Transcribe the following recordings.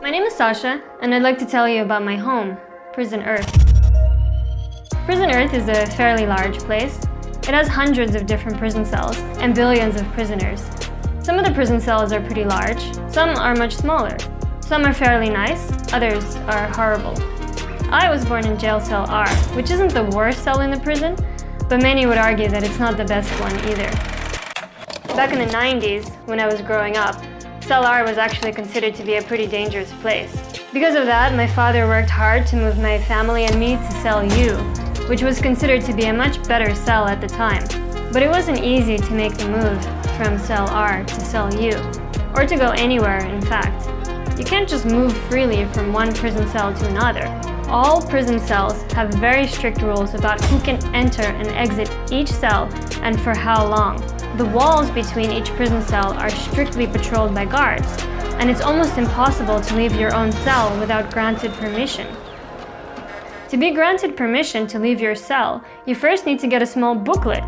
My name is Sasha, and I'd like to tell you about my home, Prison Earth. Prison Earth is a fairly large place. It has hundreds of different prison cells and billions of prisoners. Some of the prison cells are pretty large, some are much smaller. Some are fairly nice, others are horrible. I was born in jail cell R, which isn't the worst cell in the prison, but many would argue that it's not the best one either. Back in the 90s, when I was growing up, Cell R was actually considered to be a pretty dangerous place. Because of that, my father worked hard to move my family and me to Cell U, which was considered to be a much better cell at the time. But it wasn't easy to make the move from Cell R to Cell U, or to go anywhere, in fact. You can't just move freely from one prison cell to another. All prison cells have very strict rules about who can enter and exit each cell and for how long. The walls between each prison cell are strictly patrolled by guards, and it's almost impossible to leave your own cell without granted permission. To be granted permission to leave your cell, you first need to get a small booklet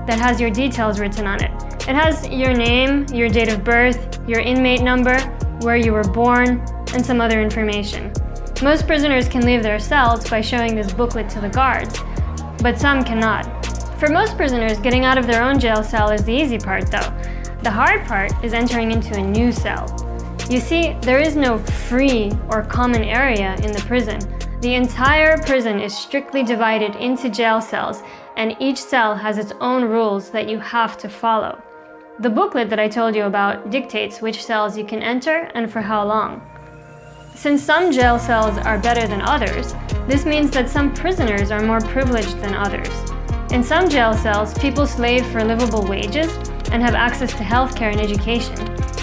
that has your details written on it. It has your name, your date of birth, your inmate number, where you were born, and some other information. Most prisoners can leave their cells by showing this booklet to the guards, but some cannot. For most prisoners, getting out of their own jail cell is the easy part though. The hard part is entering into a new cell. You see, there is no free or common area in the prison. The entire prison is strictly divided into jail cells, and each cell has its own rules that you have to follow. The booklet that I told you about dictates which cells you can enter and for how long. Since some jail cells are better than others, this means that some prisoners are more privileged than others. In some jail cells, people slave for livable wages and have access to healthcare and education.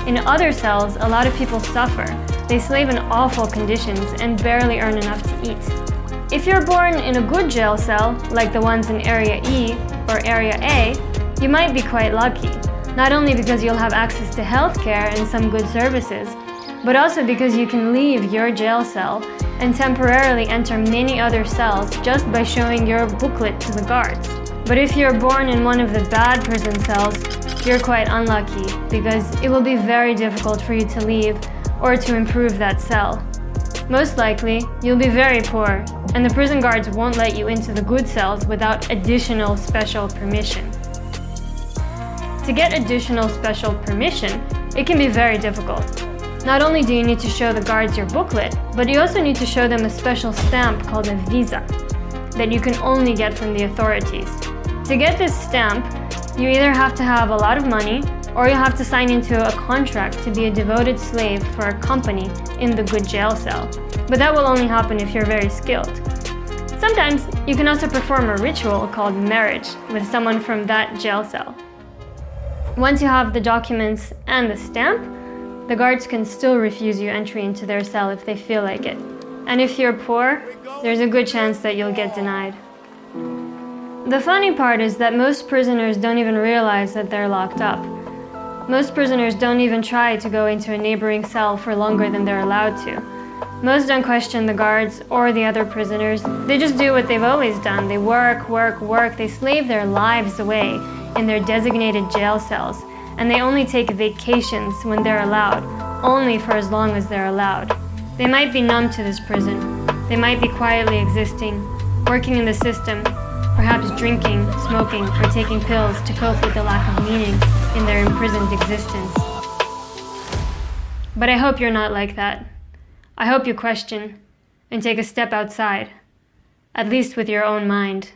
In other cells, a lot of people suffer. They slave in awful conditions and barely earn enough to eat. If you're born in a good jail cell, like the ones in Area E or Area A, you might be quite lucky. Not only because you'll have access to healthcare and some good services, but also because you can leave your jail cell and temporarily enter many other cells just by showing your booklet to the guards. But if you're born in one of the bad prison cells, you're quite unlucky because it will be very difficult for you to leave or to improve that cell. Most likely, you'll be very poor, and the prison guards won't let you into the good cells without additional special permission. To get additional special permission, it can be very difficult. Not only do you need to show the guards your booklet, but you also need to show them a special stamp called a visa that you can only get from the authorities. To get this stamp, you either have to have a lot of money or you have to sign into a contract to be a devoted slave for a company in the good jail cell. But that will only happen if you're very skilled. Sometimes you can also perform a ritual called marriage with someone from that jail cell. Once you have the documents and the stamp, the guards can still refuse you entry into their cell if they feel like it. And if you're poor, there's a good chance that you'll get denied. The funny part is that most prisoners don't even realize that they're locked up. Most prisoners don't even try to go into a neighboring cell for longer than they're allowed to. Most don't question the guards or the other prisoners. They just do what they've always done. They work. They slave their lives away in their designated jail cells. And they only take vacations when they're allowed, only for as long as they're allowed. They might be numb to this prison. They might be quietly existing, working in the system, perhaps drinking, smoking, or taking pills to cope with the lack of meaning in their imprisoned existence. But I hope you're not like that. I hope you question and take a step outside, at least with your own mind.